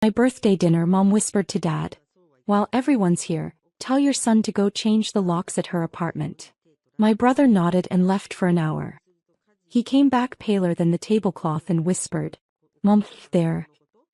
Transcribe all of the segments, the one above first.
My birthday dinner, Mom whispered to Dad. While everyone's here, tell your son to go change the locks at her apartment. My brother nodded and left for an hour. He came back paler than the tablecloth and whispered, Mom, there.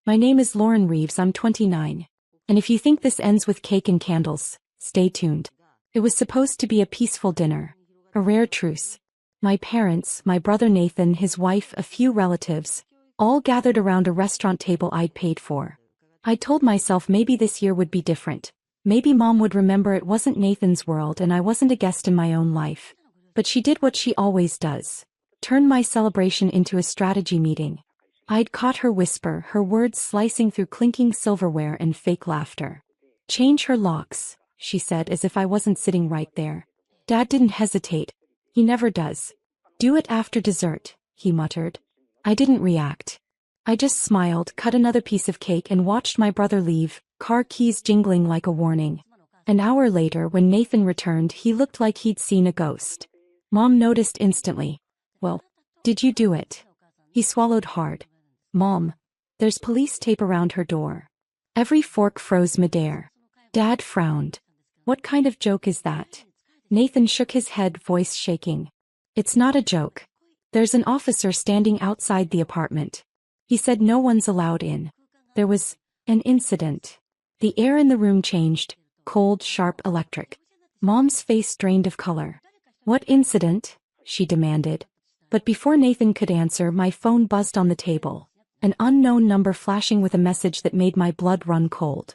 My name is Lauren Reeves, I'm 29. And if you think this ends with cake and candles, stay tuned. It was supposed to be a peaceful dinner. A rare truce. My parents, my brother Nathan, his wife, a few relatives, all gathered around a restaurant table I'd paid for. I told myself maybe this year would be different. Maybe Mom would remember it wasn't Nathan's world and I wasn't a guest in my own life. But she did what she always does. Turn my celebration into a strategy meeting. I'd caught her whisper, her words slicing through clinking silverware and fake laughter. Change her locks, she said as if I wasn't sitting right there. Dad didn't hesitate. He never does. Do it after dessert, he muttered. I didn't react. I just smiled, cut another piece of cake and watched my brother leave, car keys jingling like a warning. An hour later, when Nathan returned, he looked like he'd seen a ghost. Mom noticed instantly. Well, did you do it? He swallowed hard. Mom, there's police tape around her door. Every fork froze midair. Dad frowned. What kind of joke is that? Nathan shook his head, voice shaking. It's not a joke. There's an officer standing outside the apartment. He said no one's allowed in. There was an incident. The air in the room changed, cold, sharp, electric. Mom's face drained of color. What incident? She demanded. But before Nathan could answer, my phone buzzed on the table. An unknown number flashing with a message that made my blood run cold.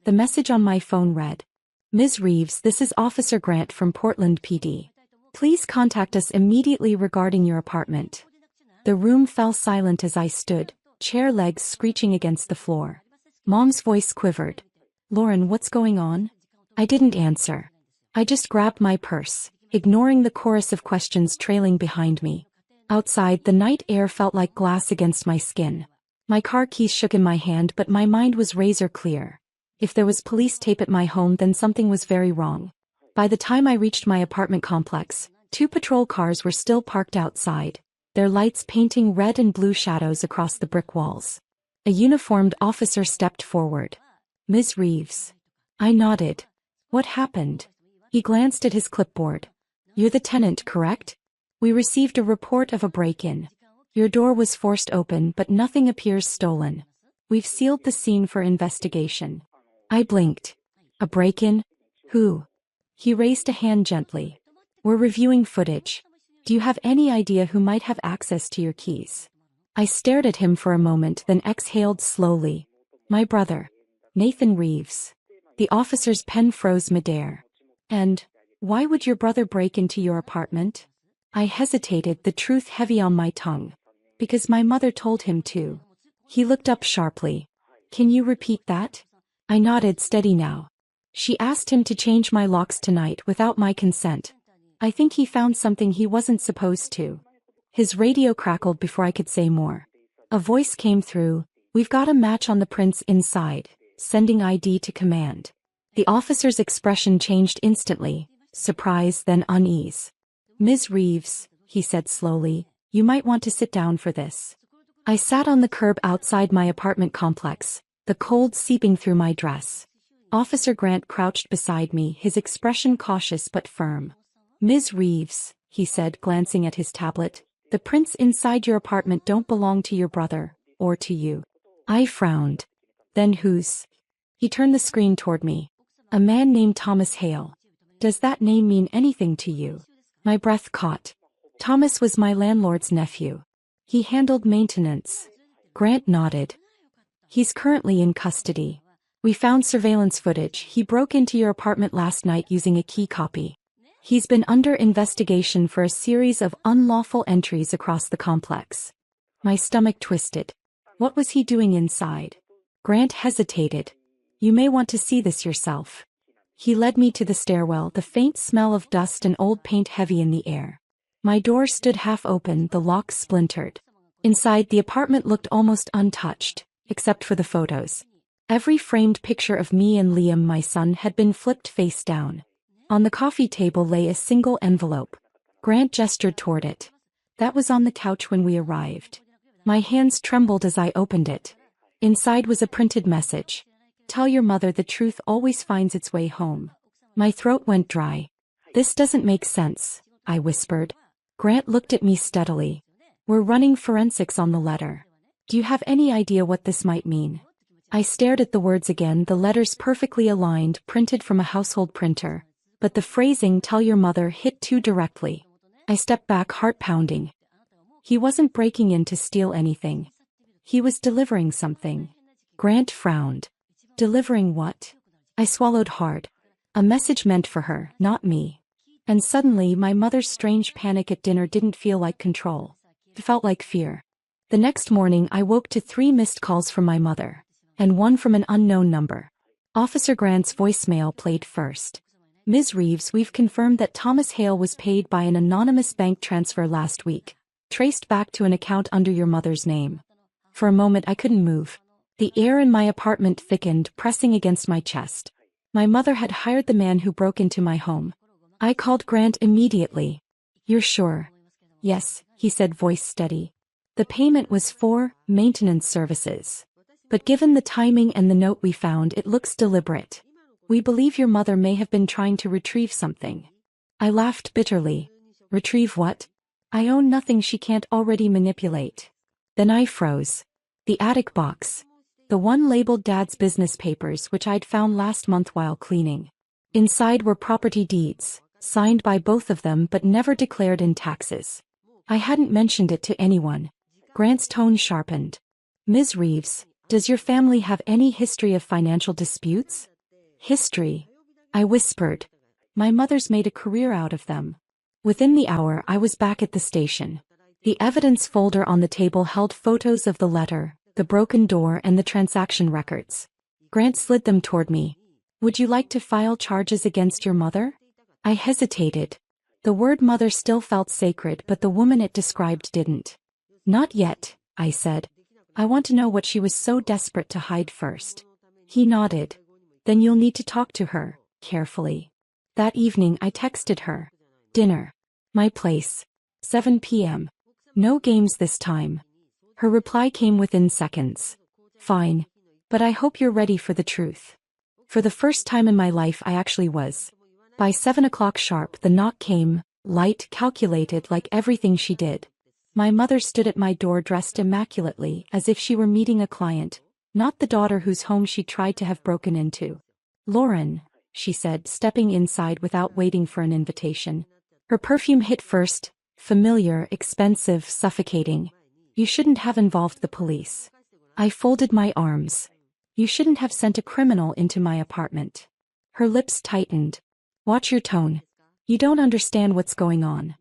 The message on my phone read, Ms. Reeves, this is Officer Grant from Portland PD. Please contact us immediately regarding your apartment. The room fell silent as I stood, chair legs screeching against the floor. Mom's voice quivered. Lauren, what's going on? I didn't answer. I just grabbed my purse, ignoring the chorus of questions trailing behind me. Outside, the night air felt like glass against my skin. My car keys shook in my hand, but my mind was razor clear. If there was police tape at my home, then something was very wrong. By the time I reached my apartment complex, 2 patrol cars were still parked outside, their lights painting red and blue shadows across the brick walls. A uniformed officer stepped forward. Ms. Reeves. I nodded. What happened? He glanced at his clipboard. You're the tenant, correct? We received a report of a break-in. Your door was forced open, but nothing appears stolen. We've sealed the scene for investigation. I blinked. A break-in? Who? He raised a hand gently. We're reviewing footage. Do you have any idea who might have access to your keys? I stared at him for a moment, then exhaled slowly. My brother. Nathan Reeves. The officer's pen froze midair. And, why would your brother break into your apartment? I hesitated, the truth heavy on my tongue. Because my mother told him to. He looked up sharply. Can you repeat that? I nodded, steady now. She asked him to change my locks tonight without my consent. I think he found something he wasn't supposed to. His radio crackled before I could say more. A voice came through. We've got a match on the prints inside, sending ID to command. The officer's expression changed instantly, surprise then unease. Ms. Reeves, he said slowly, you might want to sit down for this. I sat on the curb outside my apartment complex, the cold seeping through my dress. Officer Grant crouched beside me, his expression cautious but firm. Ms. Reeves, he said, glancing at his tablet, the prints inside your apartment don't belong to your brother, or to you. I frowned. Then whose? He turned the screen toward me. A man named Thomas Hale. Does that name mean anything to you? My breath caught. Thomas was my landlord's nephew. He handled maintenance. Grant nodded. He's currently in custody. We found surveillance footage. He broke into your apartment last night using a key copy. He's been under investigation for a series of unlawful entries across the complex. My stomach twisted. What was he doing inside? Grant hesitated. You may want to see this yourself. He led me to the stairwell, the faint smell of dust and old paint heavy in the air. My door stood half open, the lock splintered. Inside, the apartment looked almost untouched, except for the photos. Every framed picture of me and Liam, my son, had been flipped face down. On the coffee table lay a single envelope. Grant gestured toward it. That was on the couch when we arrived. My hands trembled as I opened it. Inside was a printed message. Tell your mother the truth always finds its way home. My throat went dry. This doesn't make sense, I whispered. Grant looked at me steadily. We're running forensics on the letter. Do you have any idea what this might mean? I stared at the words again, the letters perfectly aligned, printed from a household printer. But the phrasing, tell your mother, hit too directly. I stepped back, heart pounding. He wasn't breaking in to steal anything. He was delivering something. Grant frowned. Delivering what? I swallowed hard. A message meant for her, not me. And suddenly my mother's strange panic at dinner didn't feel like control. It felt like fear. The next morning I woke to 3 missed calls from my mother. And one from an unknown number. Officer Grant's voicemail played first. Ms. Reeves, we've confirmed that Thomas Hale was paid by an anonymous bank transfer last week, traced back to an account under your mother's name. For a moment I couldn't move. The air in my apartment thickened, pressing against my chest. My mother had hired the man who broke into my home. I called Grant immediately. You're sure? Yes, he said, voice steady. The payment was for maintenance services. But given the timing and the note we found, it looks deliberate. We believe your mother may have been trying to retrieve something. I laughed bitterly. Retrieve what? I own nothing she can't already manipulate. Then I froze. The attic box. The one labeled Dad's business papers, which I'd found last month while cleaning. Inside were property deeds, signed by both of them but never declared in taxes. I hadn't mentioned it to anyone. Grant's tone sharpened. Ms. Reeves, does your family have any history of financial disputes? History? I whispered. My mother's made a career out of them. Within the hour I was back at the station. The evidence folder on the table held photos of the letter, the broken door and the transaction records. Grant slid them toward me. Would you like to file charges against your mother? I hesitated. The word mother still felt sacred, but the woman it described didn't. Not yet, I said. I want to know what she was so desperate to hide first. He nodded. Then you'll need to talk to her, carefully. That evening I texted her. Dinner. My place. 7 p.m. No games this time. Her reply came within seconds. Fine. But I hope you're ready for the truth. For the first time in my life I actually was. By 7 o'clock sharp the knock came, light, calculated, like everything she did. My mother stood at my door dressed immaculately, as if she were meeting a client, not the daughter whose home she tried to have broken into. Lauren, she said, stepping inside without waiting for an invitation. Her perfume hit first, familiar, expensive, suffocating. You shouldn't have involved the police. I folded my arms. You shouldn't have sent a criminal into my apartment. Her lips tightened. Watch your tone. You don't understand what's going on.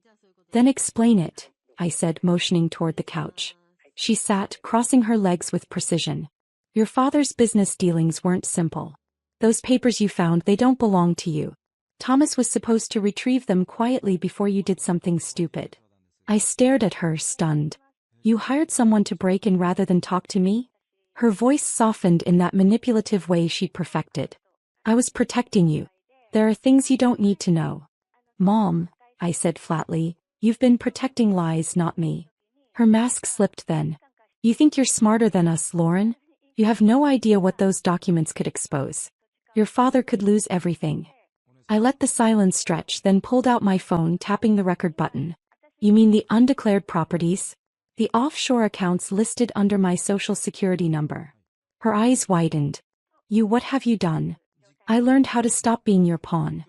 Then explain it, I said, motioning toward the couch. She sat, crossing her legs with precision. Your father's business dealings weren't simple. Those papers you found, they don't belong to you. Thomas was supposed to retrieve them quietly before you did something stupid. I stared at her, stunned. You hired someone to break in rather than talk to me? Her voice softened in that manipulative way she'd perfected. I was protecting you. There are things you don't need to know. Mom, I said flatly, you've been protecting lies, not me. Her mask slipped then. You think you're smarter than us, Lauren? You have no idea what those documents could expose. Your father could lose everything. I let the silence stretch, then pulled out my phone, tapping the record button. You mean the undeclared properties? The offshore accounts listed under my social security number. Her eyes widened. What have you done? I learned how to stop being your pawn.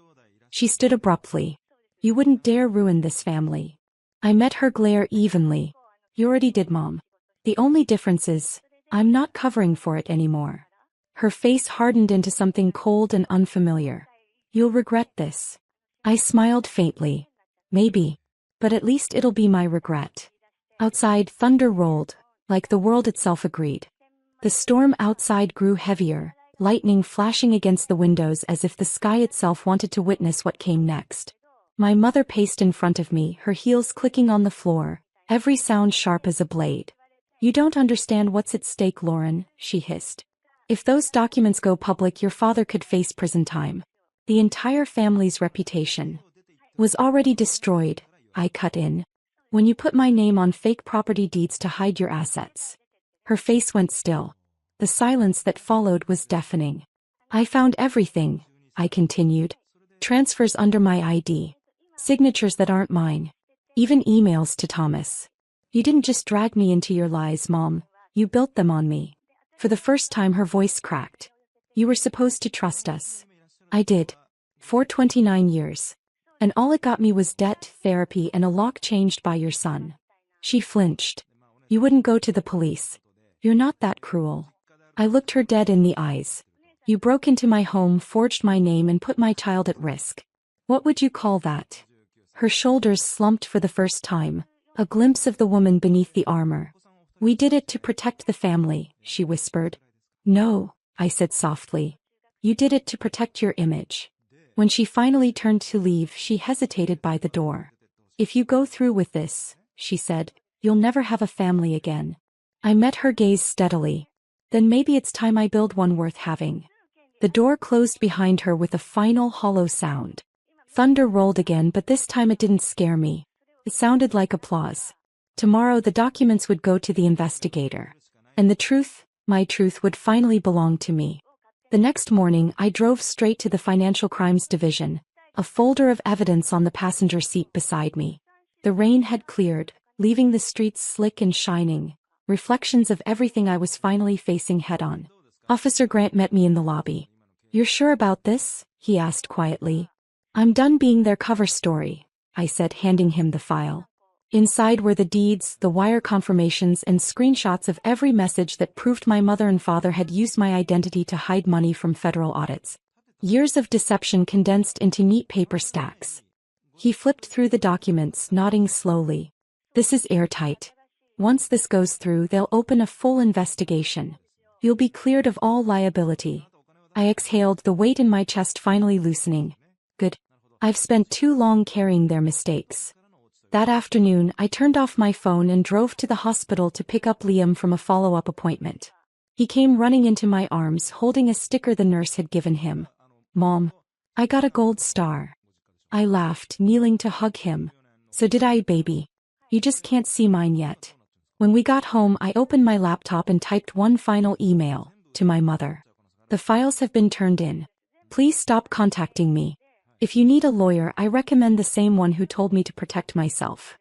She stood abruptly. You wouldn't dare ruin this family. I met her glare evenly. You already did, Mom. The only difference is, I'm not covering for it anymore. Her face hardened into something cold and unfamiliar. You'll regret this. I smiled faintly. Maybe. But at least it'll be my regret. Outside, thunder rolled, like the world itself agreed. The storm outside grew heavier, lightning flashing against the windows as if the sky itself wanted to witness what came next. My mother paced in front of me, her heels clicking on the floor, every sound sharp as a blade. You don't understand what's at stake, Lauren, she hissed. If those documents go public, your father could face prison time. The entire family's reputation was already destroyed, I cut in. When you put my name on fake property deeds to hide your assets. Her face went still. The The silence that followed was deafening. I found everything, I continued. Transfers under my ID. Signatures that aren't mine. Even emails to Thomas. You didn't just drag me into your lies, Mom. You built them on me. For the first time her voice cracked. You were supposed to trust us. I did. For 29 years. And all it got me was debt, therapy, and a lock changed by your son. She flinched. You wouldn't go to the police. You're not that cruel. I looked her dead in the eyes. You broke into my home, forged my name, and put my child at risk. What would you call that? Her shoulders slumped for the first time, a glimpse of the woman beneath the armor. We did it to protect the family, she whispered. No, I said softly. You did it to protect your image. When she finally turned to leave, she hesitated by the door. If you go through with this, she said, you'll never have a family again. I met her gaze steadily. Then maybe it's time I build one worth having. The door closed behind her with a final hollow sound. Thunder rolled again, but this time it didn't scare me. It sounded like applause. Tomorrow the documents would go to the investigator. And the truth, my truth, would finally belong to me. The next morning I drove straight to the Financial Crimes Division, a folder of evidence on the passenger seat beside me. The rain had cleared, leaving the streets slick and shining, reflections of everything I was finally facing head-on. Officer Grant met me in the lobby. You're sure about this? He asked quietly. I'm done being their cover story, I said, handing him the file. Inside were the deeds, the wire confirmations, and screenshots of every message that proved my mother and father had used my identity to hide money from federal audits. Years of deception condensed into neat paper stacks. He flipped through the documents, nodding slowly. This is airtight. Once this goes through, they'll open a full investigation. You'll be cleared of all liability. I exhaled, the weight in my chest finally loosening. Good. I've spent too long carrying their mistakes. That afternoon, I turned off my phone and drove to the hospital to pick up Liam from a follow-up appointment. He came running into my arms, holding a sticker the nurse had given him. Mom, I got a gold star. I laughed, kneeling to hug him. So did I, baby. You just can't see mine yet. When we got home, I opened my laptop and typed one final email, to my mother. The files have been turned in. Please stop contacting me. If you need a lawyer, I recommend the same one who told me to protect myself.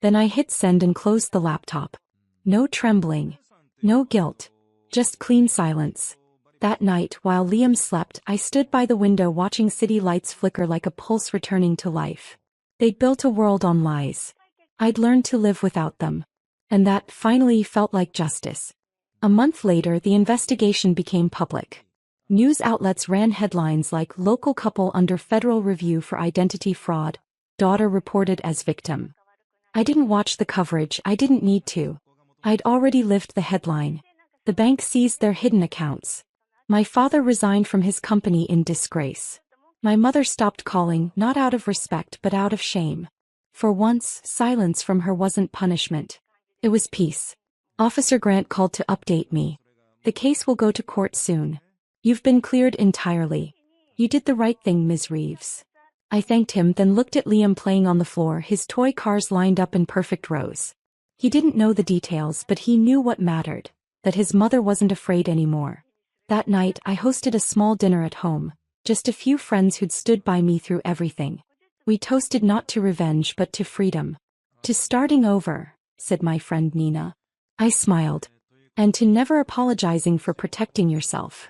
Then I hit send and closed the laptop. No trembling. No guilt. Just clean silence. That night, while Liam slept, I stood by the window watching city lights flicker like a pulse returning to life. They'd built a world on lies. I'd learned to live without them. And that, finally, felt like justice. A month later, the investigation became public. News outlets ran headlines like "Local Couple Under Federal Review for Identity Fraud, Daughter Reported as Victim." I didn't watch the coverage, I didn't need to. I'd already lived the headline. The bank seized their hidden accounts. My father resigned from his company in disgrace. My mother stopped calling, not out of respect but out of shame. For once, silence from her wasn't punishment. It was peace. Officer Grant called to update me. The case will go to court soon. You've been cleared entirely. You did the right thing, Ms. Reeves. I thanked him, then looked at Liam playing on the floor, his toy cars lined up in perfect rows. He didn't know the details, but he knew what mattered, that his mother wasn't afraid anymore. That night, I hosted a small dinner at home, just a few friends who'd stood by me through everything. We toasted not to revenge but to freedom. To starting over, said my friend Nina. I smiled. And to never apologizing for protecting yourself.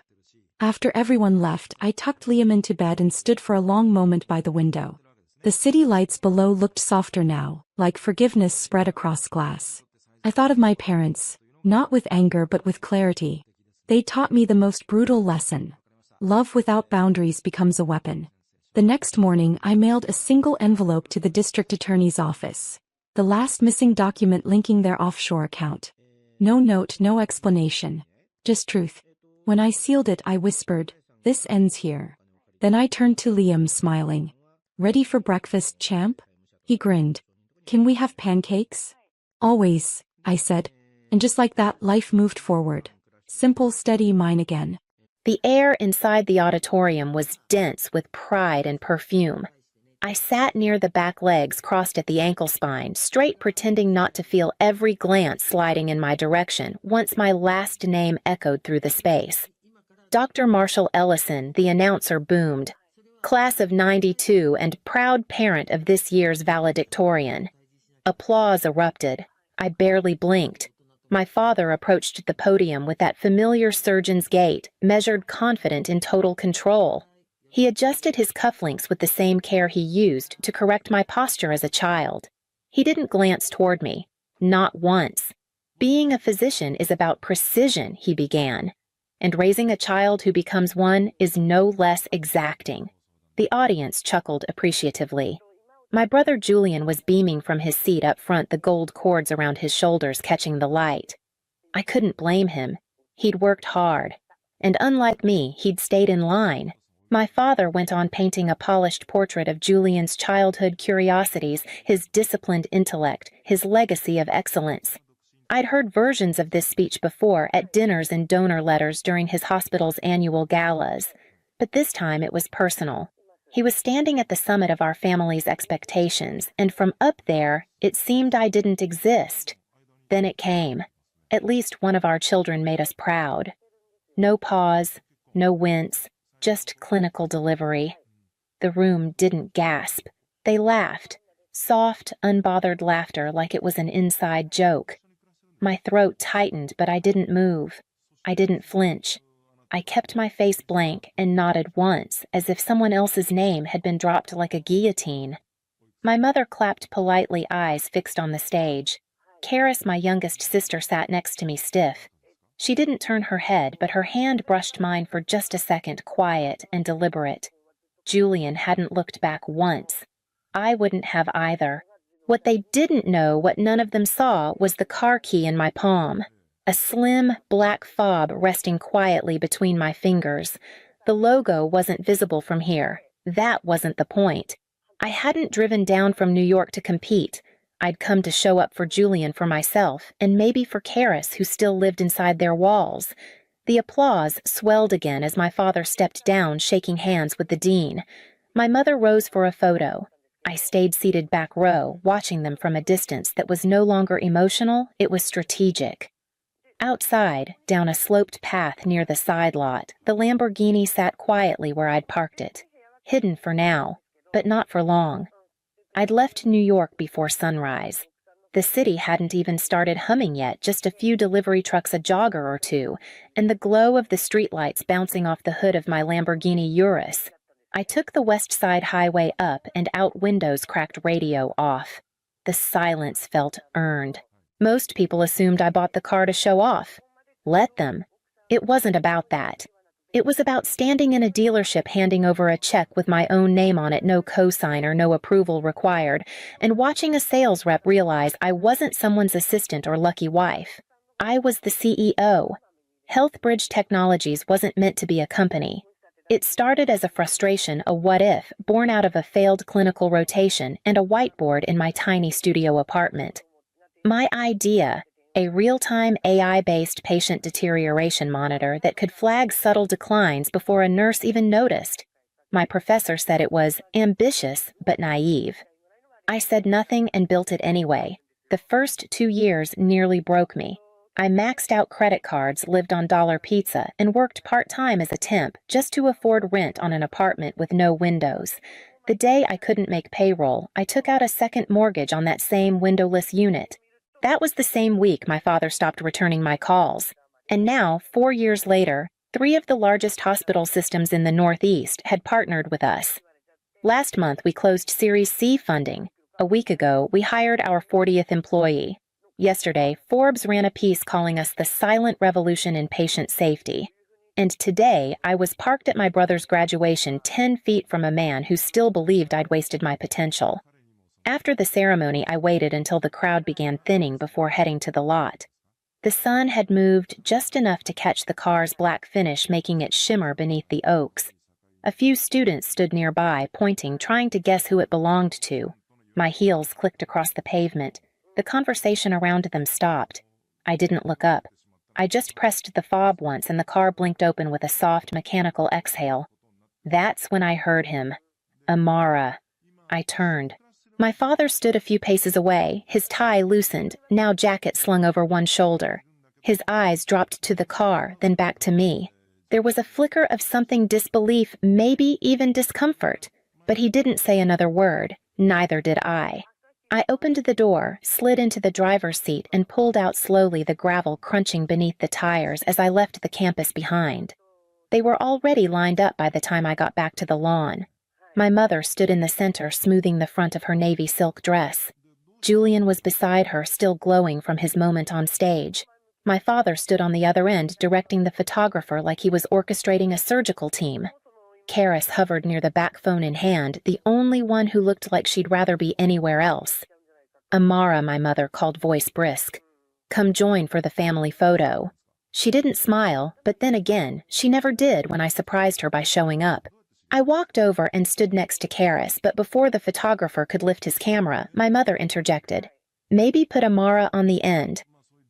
After everyone left, I tucked Liam into bed and stood for a long moment by the window. The city lights below looked softer now, like forgiveness spread across glass. I thought of my parents, not with anger but with clarity. They taught me the most brutal lesson. Love without boundaries becomes a weapon. The next morning, I mailed a single envelope to the district attorney's office. The last missing document linking their offshore account. No note, no explanation. Just truth. When I sealed it, I whispered, "This ends here." Then I turned to Liam, smiling. "Ready for breakfast, champ?" He grinned. "Can we have pancakes?" "Always," I said. And just like that, life moved forward. Simple, steady, mine again. The air inside the auditorium was dense with pride and perfume. I sat near the back legs crossed at the ankle spine, straight pretending not to feel every glance sliding in my direction once my last name echoed through the space. Dr. Marshall Ellison, the announcer, boomed. Class of '92 and proud parent of this year's valedictorian. Applause erupted. I barely blinked. My father approached the podium with that familiar surgeon's gait, measured confident in total control. He adjusted his cufflinks with the same care he used to correct my posture as a child. He didn't glance toward me. Not once. Being a physician is about precision, he began. And raising a child who becomes one is no less exacting. The audience chuckled appreciatively. My brother Julian was beaming from his seat up front, the gold cords around his shoulders catching the light. I couldn't blame him. He'd worked hard. And unlike me, he'd stayed in line. My father went on painting a polished portrait of Julian's childhood curiosities, his disciplined intellect, his legacy of excellence. I'd heard versions of this speech before at dinners and donor letters during his hospital's annual galas. But this time it was personal. He was standing at the summit of our family's expectations, and from up there, it seemed I didn't exist. Then it came. At least one of our children made us proud. No pause, no wince, just clinical delivery. The room didn't gasp. They laughed. Soft, unbothered laughter like it was an inside joke. My throat tightened, but I didn't move. I didn't flinch. I kept my face blank and nodded once, as if someone else's name had been dropped like a guillotine. My mother clapped politely, eyes fixed on the stage. Karis, my youngest sister, sat next to me stiff. She didn't turn her head, but her hand brushed mine for just a second, quiet and deliberate. Julian hadn't looked back once. I wouldn't have either. What they didn't know, what none of them saw, was the car key in my palm. A slim, black fob resting quietly between my fingers. The logo wasn't visible from here. That wasn't the point. I hadn't driven down from New York to compete. I'd come to show up for Julian, for myself, and maybe for Karis, who still lived inside their walls. The applause swelled again as my father stepped down, shaking hands with the dean. My mother rose for a photo. I stayed seated back row, watching them from a distance that was no longer emotional, it was strategic. Outside, down a sloped path near the side lot, the Lamborghini sat quietly where I'd parked it. Hidden for now, but not for long. I'd left New York before sunrise. The city hadn't even started humming yet, just a few delivery trucks, a jogger or two, and the glow of the streetlights bouncing off the hood of my Lamborghini Urus. I took the West Side Highway up and out, windows cracked, radio off. The silence felt earned. Most people assumed I bought the car to show off. Let them. It wasn't about that. It was about standing in a dealership handing over a check with my own name on it, no cosigner, no approval required, and watching a sales rep realize I wasn't someone's assistant or lucky wife. I was the CEO. HealthBridge Technologies wasn't meant to be a company. It started as a frustration, a what-if, born out of a failed clinical rotation and a whiteboard in my tiny studio apartment. My idea, a real-time AI-based patient deterioration monitor that could flag subtle declines before a nurse even noticed. My professor said it was ambitious but naive. I said nothing and built it anyway. The first 2 years nearly broke me. I maxed out credit cards, lived on dollar pizza, and worked part-time as a temp just to afford rent on an apartment with no windows. The day I couldn't make payroll, I took out a second mortgage on that same windowless unit. That was the same week my father stopped returning my calls. And now, 4 years later, 3 of the largest hospital systems in the Northeast had partnered with us. Last month, we closed Series C funding. A week ago, we hired our 40th employee. Yesterday, Forbes ran a piece calling us the silent revolution in patient safety. And today, I was parked at my brother's graduation 10 feet from a man who still believed I'd wasted my potential. After the ceremony, I waited until the crowd began thinning before heading to the lot. The sun had moved just enough to catch the car's black finish, making it shimmer beneath the oaks. A few students stood nearby, pointing, trying to guess who it belonged to. My heels clicked across the pavement. The conversation around them stopped. I didn't look up. I just pressed the fob once and the car blinked open with a soft mechanical exhale. That's when I heard him. Amara. I turned. My father stood a few paces away, his tie loosened, now jacket slung over one shoulder. His eyes dropped to the car, then back to me. There was a flicker of something disbelief, maybe even discomfort, but he didn't say another word, neither did I. I opened the door, slid into the driver's seat, and pulled out slowly, the gravel crunching beneath the tires as I left the campus behind. They were already lined up by the time I got back to the lawn. My mother stood in the center, smoothing the front of her navy silk dress. Julian was beside her, still glowing from his moment on stage. My father stood on the other end, directing the photographer like he was orchestrating a surgical team. Karis hovered near the back, phone in hand, the only one who looked like she'd rather be anywhere else. "Amara," my mother called, voice brisk. "Come join for the family photo." She didn't smile, but then again, she never did when I surprised her by showing up. I walked over and stood next to Karis, but before the photographer could lift his camera, my mother interjected. "Maybe put Amara on the end.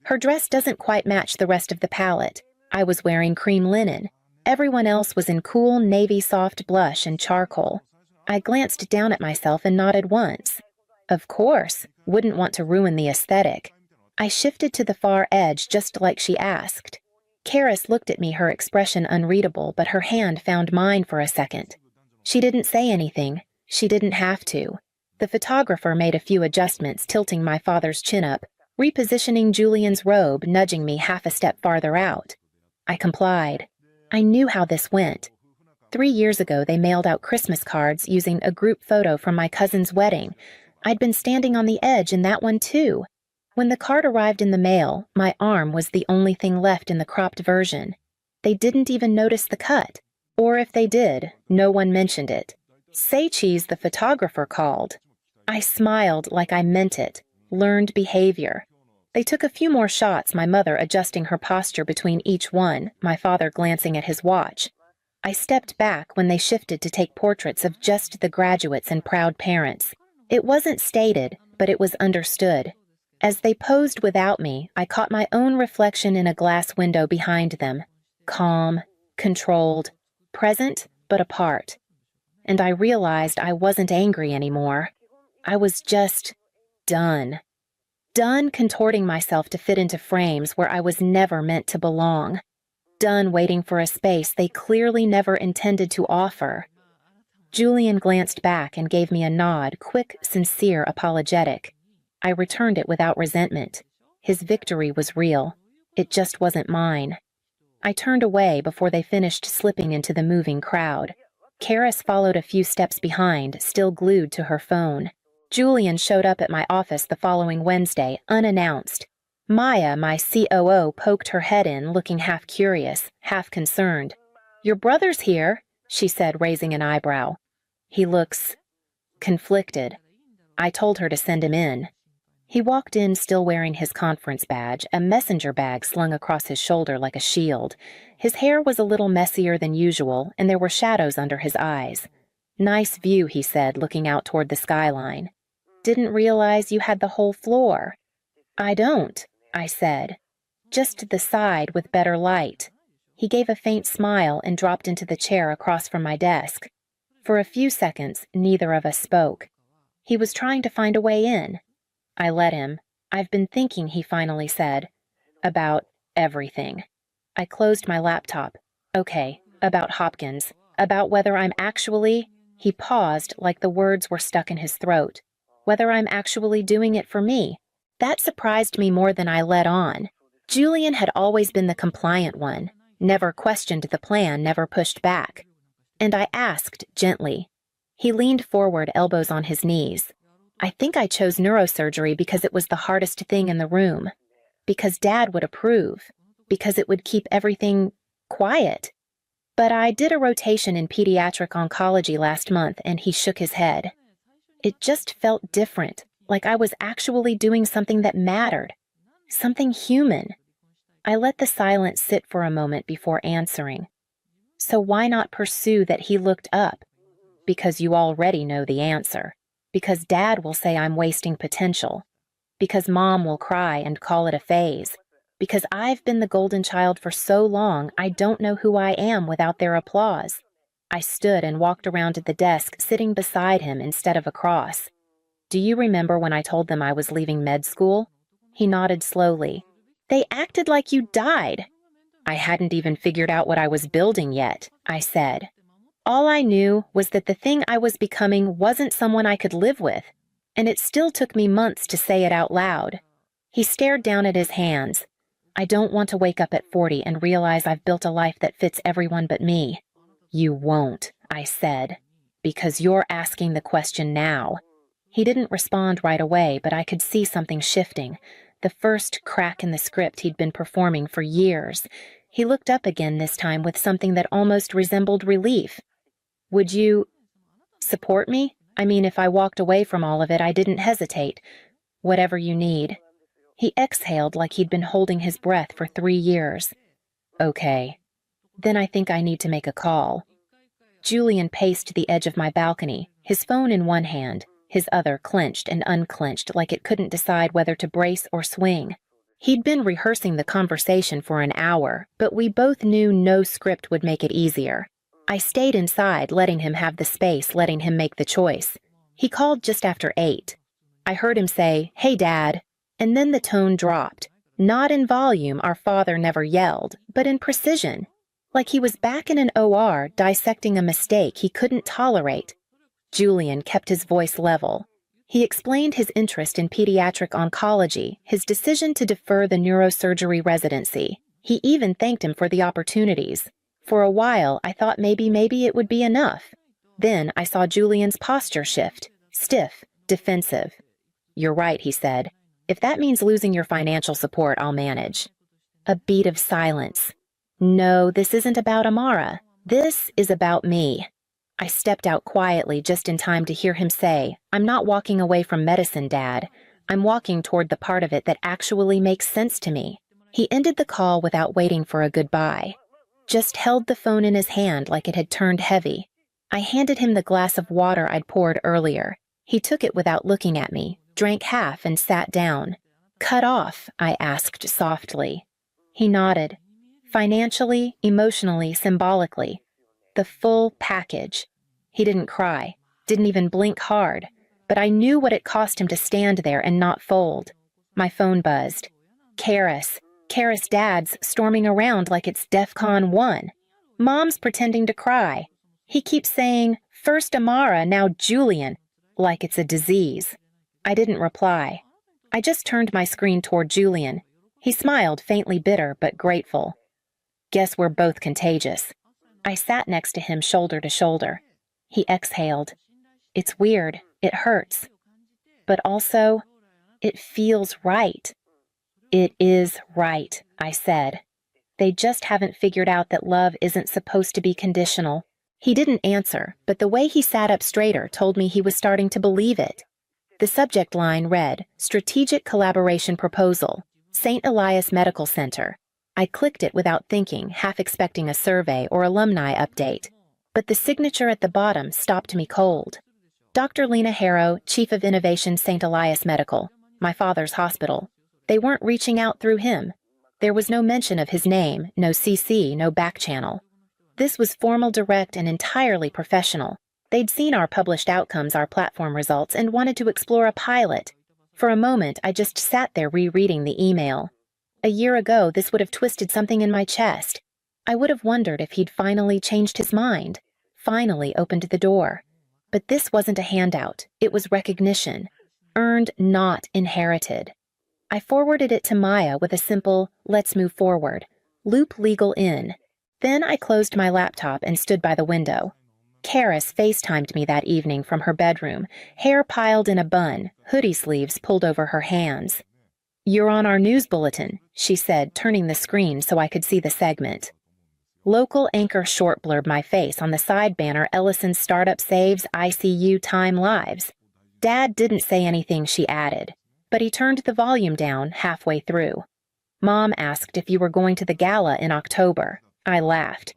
Her dress doesn't quite match the rest of the palette. I was wearing cream linen. Everyone else was in cool navy soft blush and charcoal." I glanced down at myself and nodded once. Of course, wouldn't want to ruin the aesthetic. I shifted to the far edge just like she asked. Karis looked at me, her expression unreadable, but her hand found mine for a second. She didn't say anything. She didn't have to. The photographer made a few adjustments, tilting my father's chin up, repositioning Julian's robe, nudging me half a step farther out. I complied. I knew how this went. 3 years ago, they mailed out Christmas cards using a group photo from my cousin's wedding. I'd been standing on the edge in that one too. When the card arrived in the mail, my arm was the only thing left in the cropped version. They didn't even notice the cut. Or if they did, no one mentioned it. "Say cheese," the photographer called. I smiled like I meant it. Learned behavior. They took a few more shots, my mother adjusting her posture between each one, my father glancing at his watch. I stepped back when they shifted to take portraits of just the graduates and proud parents. It wasn't stated, but it was understood. As they posed without me, I caught my own reflection in a glass window behind them. Calm, controlled, present, but apart. And I realized I wasn't angry anymore. I was just done. Done contorting myself to fit into frames where I was never meant to belong. Done waiting for a space they clearly never intended to offer. Julian glanced back and gave me a nod, quick, sincere, apologetic. I returned it without resentment. His victory was real. It just wasn't mine. I turned away before they finished slipping into the moving crowd. Karis followed a few steps behind, still glued to her phone. Julian showed up at my office the following Wednesday, unannounced. Maya, my COO, poked her head in, looking half curious, half concerned. "Your brother's here," she said, raising an eyebrow. "He looks conflicted." I told her to send him in. He walked in still wearing his conference badge, a messenger bag slung across his shoulder like a shield. His hair was a little messier than usual, and there were shadows under his eyes. "Nice view," he said, looking out toward the skyline. "Didn't realize you had the whole floor." "I don't," I said. "Just the side with better light." He gave a faint smile and dropped into the chair across from my desk. For a few seconds, neither of us spoke. He was trying to find a way in. I let him. "I've been thinking," he finally said. "About everything." I closed my laptop. "Okay, about Hopkins. About whether I'm actually—" He paused like the words were stuck in his throat. "Whether I'm actually doing it for me." That surprised me more than I let on. Julian had always been the compliant one, never questioned the plan, never pushed back. And I asked gently. He leaned forward, elbows on his knees. "I think I chose neurosurgery because it was the hardest thing in the room. Because Dad would approve. Because it would keep everything quiet. But I did a rotation in pediatric oncology last month, and he shook his head. It just felt different, like I was actually doing something that mattered. Something human." I let the silence sit for a moment before answering. "So why not pursue that?" He looked up. "Because you already know the answer. Because Dad will say I'm wasting potential. Because Mom will cry and call it a phase. Because I've been the golden child for so long, I don't know who I am without their applause. I stood and walked around to the desk, sitting beside him instead of across. Do you remember when I told them I was leaving med school? He nodded slowly. They acted like you died. I hadn't even figured out what I was building yet, I said. All I knew was that the thing I was becoming wasn't someone I could live with, and it still took me months to say it out loud. He stared down at his hands. I don't want to wake up at 40 and realize I've built a life that fits everyone but me. You won't, I said, because you're asking the question now. He didn't respond right away, but I could see something shifting, the first crack in the script he'd been performing for years. He looked up again this time with something that almost resembled relief. Would you support me? I mean, if I walked away from all of it, I didn't hesitate. Whatever you need. He exhaled like he'd been holding his breath for 3 years. Okay. Then I think I need to make a call. Julian paced to the edge of my balcony, his phone in one hand, his other clenched and unclenched like it couldn't decide whether to brace or swing. He'd been rehearsing the conversation for an hour, but we both knew no script would make it easier. I stayed inside, letting him have the space, letting him make the choice. He called just after 8. I heard him say, "Hey, Dad," and then the tone dropped. Not in volume, our father never yelled, but in precision. Like he was back in an OR dissecting a mistake he couldn't tolerate. Julian kept his voice level. He explained his interest in pediatric oncology, his decision to defer the neurosurgery residency. He even thanked him for the opportunities. For a while, I thought maybe it would be enough. Then I saw Julian's posture shift, stiff, defensive. You're right, he said. If that means losing your financial support, I'll manage. A beat of silence. No, this isn't about Amara. This is about me. I stepped out quietly just in time to hear him say, I'm not walking away from medicine, Dad. I'm walking toward the part of it that actually makes sense to me. He ended the call without waiting for a goodbye. Just held the phone in his hand like it had turned heavy. I handed him the glass of water I'd poured earlier. He took it without looking at me, drank half and sat down. Cut off, I asked softly. He nodded. Financially, emotionally, symbolically. The full package. He didn't cry, didn't even blink hard, but I knew what it cost him to stand there and not fold. My phone buzzed. Karis Dad's storming around like it's DEFCON 1. Mom's pretending to cry. He keeps saying, first Amara, now Julian, like it's a disease. I didn't reply. I just turned my screen toward Julian. He smiled, faintly bitter but grateful. Guess we're both contagious. I sat next to him shoulder to shoulder. He exhaled. It's weird. It hurts. But also, it feels right. It is right, I said. They just haven't figured out that love isn't supposed to be conditional. He didn't answer, but the way he sat up straighter told me he was starting to believe it. The subject line read, Strategic Collaboration Proposal, St. Elias Medical Center. I clicked it without thinking, half expecting a survey or alumni update. But the signature at the bottom stopped me cold. Dr. Lena Harrow, Chief of Innovation, St. Elias Medical, my father's hospital. They weren't reaching out through him. There was no mention of his name, no CC, no back channel. This was formal, direct, and entirely professional. They'd seen our published outcomes, our platform results, and wanted to explore a pilot. For a moment, I just sat there rereading the email. A year ago, this would have twisted something in my chest. I would have wondered if he'd finally changed his mind, finally opened the door. But this wasn't a handout. It was recognition. Earned, not inherited. I forwarded it to Maya with a simple, let's move forward. Loop legal in. Then I closed my laptop and stood by the window. Karis FaceTimed me that evening from her bedroom, hair piled in a bun, hoodie sleeves pulled over her hands. You're on our news bulletin, she said, turning the screen so I could see the segment. Local anchor short blurred my face on the side banner Ellison's Startup Saves ICU Time Lives. Dad didn't say anything, she added, but he turned the volume down halfway through. Mom asked if you were going to the gala in October. I laughed.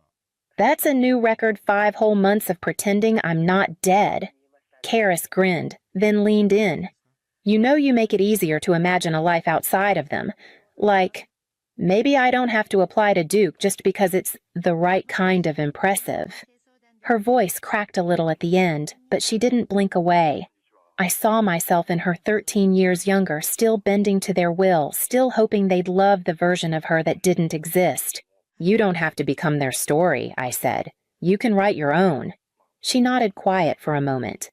That's a new record, 5 whole months of pretending I'm not dead. Karis grinned, then leaned in. You know you make it easier to imagine a life outside of them. Like, maybe I don't have to apply to Duke just because it's the right kind of impressive. Her voice cracked a little at the end, but she didn't blink away. I saw myself in her 13 years younger, still bending to their will, still hoping they'd love the version of her that didn't exist. You don't have to become their story, I said. You can write your own. She nodded quiet for a moment.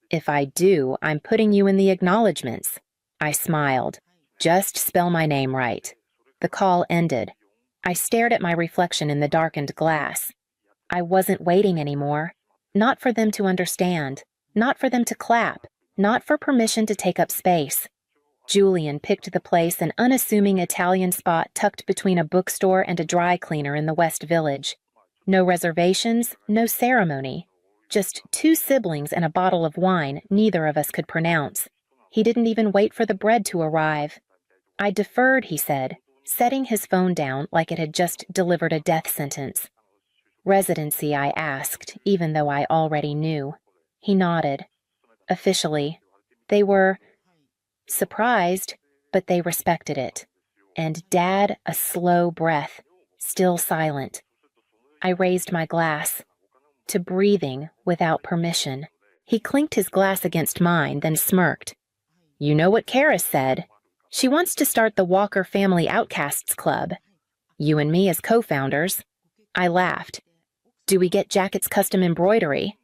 If I do, I'm putting you in the acknowledgments. I smiled. Just spell my name right. The call ended. I stared at my reflection in the darkened glass. I wasn't waiting anymore. Not for them to understand. Not for them to clap. Not for permission to take up space. Julian picked the place, an unassuming Italian spot tucked between a bookstore and a dry cleaner in the West Village. No reservations, no ceremony. Just two siblings and a bottle of wine neither of us could pronounce. He didn't even wait for the bread to arrive. I deferred, he said, setting his phone down like it had just delivered a death sentence. Residency, I asked, even though I already knew. He nodded. Officially. They were surprised, but they respected it. And Dad, a slow breath, still silent. I raised my glass. To breathing without permission. He clinked his glass against mine, then smirked. You know what Karis said. She wants to start the Walker Family Outcasts Club. You and me as co-founders. I laughed. Do we get Jacket's custom embroidery?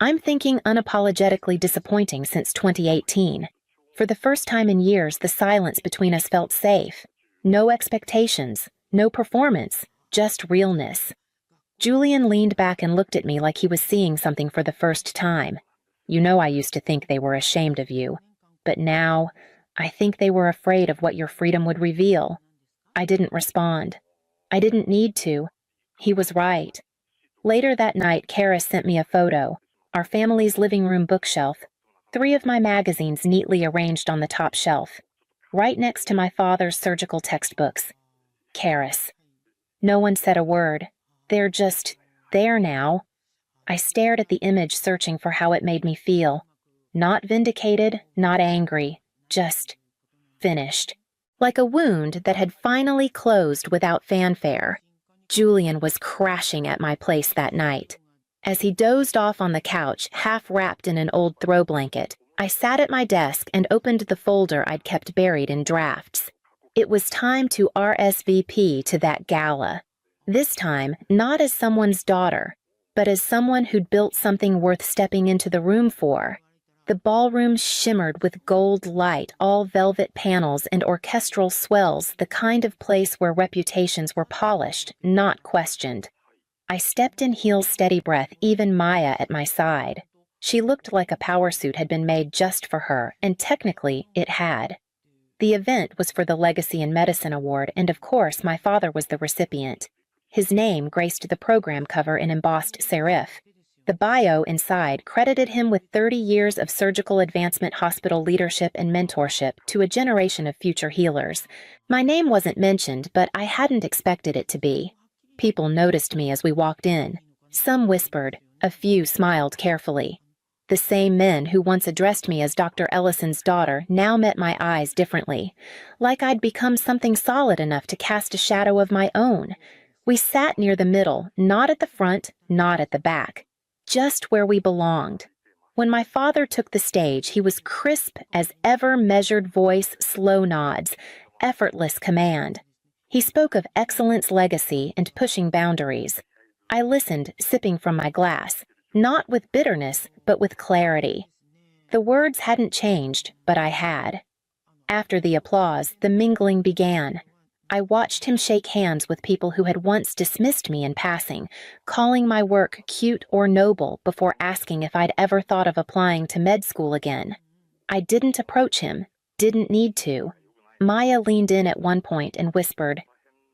I'm thinking unapologetically disappointing since 2018. For the first time in years, the silence between us felt safe. No expectations, no performance, just realness. Julian leaned back and looked at me like he was seeing something for the first time. You know I used to think they were ashamed of you. But now, I think they were afraid of what your freedom would reveal. I didn't respond. I didn't need to. He was right. Later that night, Karis sent me a photo. Our family's living room bookshelf. 3 of my magazines neatly arranged on the top shelf. Right next to my father's surgical textbooks. Karis. No one said a word. They're just there now. I stared at the image, searching for how it made me feel. Not vindicated, not angry, just finished. Like a wound that had finally closed without fanfare. Julian was crashing at my place that night. As he dozed off on the couch, half wrapped in an old throw blanket, I sat at my desk and opened the folder I'd kept buried in drafts. It was time to RSVP to that gala. This time, not as someone's daughter, but as someone who'd built something worth stepping into the room for. The ballroom shimmered with gold light, all velvet panels and orchestral swells, the kind of place where reputations were polished, not questioned. I stepped in heels, steady breath, even Maya at my side. She looked like a power suit had been made just for her, and technically it had. The event was for the Legacy in Medicine Award, and of course my father was the recipient. His name graced the program cover in embossed serif. The bio inside credited him with 30 years of surgical advancement, hospital leadership, and mentorship to a generation of future healers. My name wasn't mentioned, but I hadn't expected it to be. People noticed me as we walked in. Some whispered, a few smiled carefully. The same men who once addressed me as Dr. Ellison's daughter now met my eyes differently, like I'd become something solid enough to cast a shadow of my own. We sat near the middle, not at the front, not at the back. Just where we belonged. When my father took the stage, he was crisp as ever, measured voice, slow nods, effortless command. He spoke of excellence, legacy, and pushing boundaries. I listened, sipping from my glass, not with bitterness, but with clarity. The words hadn't changed, but I had. After the applause, the mingling began. I watched him shake hands with people who had once dismissed me in passing, calling my work cute or noble before asking if I'd ever thought of applying to med school again. I didn't approach him, didn't need to. Maya leaned in at one point and whispered,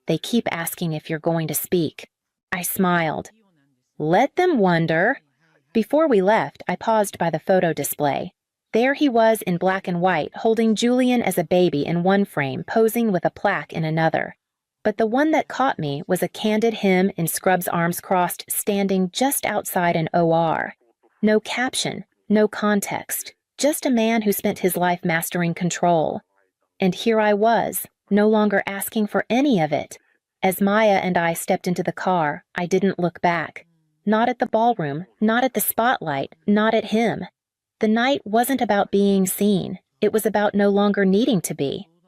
"They keep asking if you're going to speak." I smiled. Let them wonder. Before we left, I paused by the photo display. There he was in black and white, holding Julian as a baby in one frame, posing with a plaque in another. But the one that caught me was a candid him in scrubs, arms crossed, standing just outside an OR. No caption, no context, just a man who spent his life mastering control. And here I was, no longer asking for any of it. As Maya and I stepped into the car, I didn't look back. Not at the ballroom, not at the spotlight, not at him. The night wasn't about being seen. It was about no longer needing to be.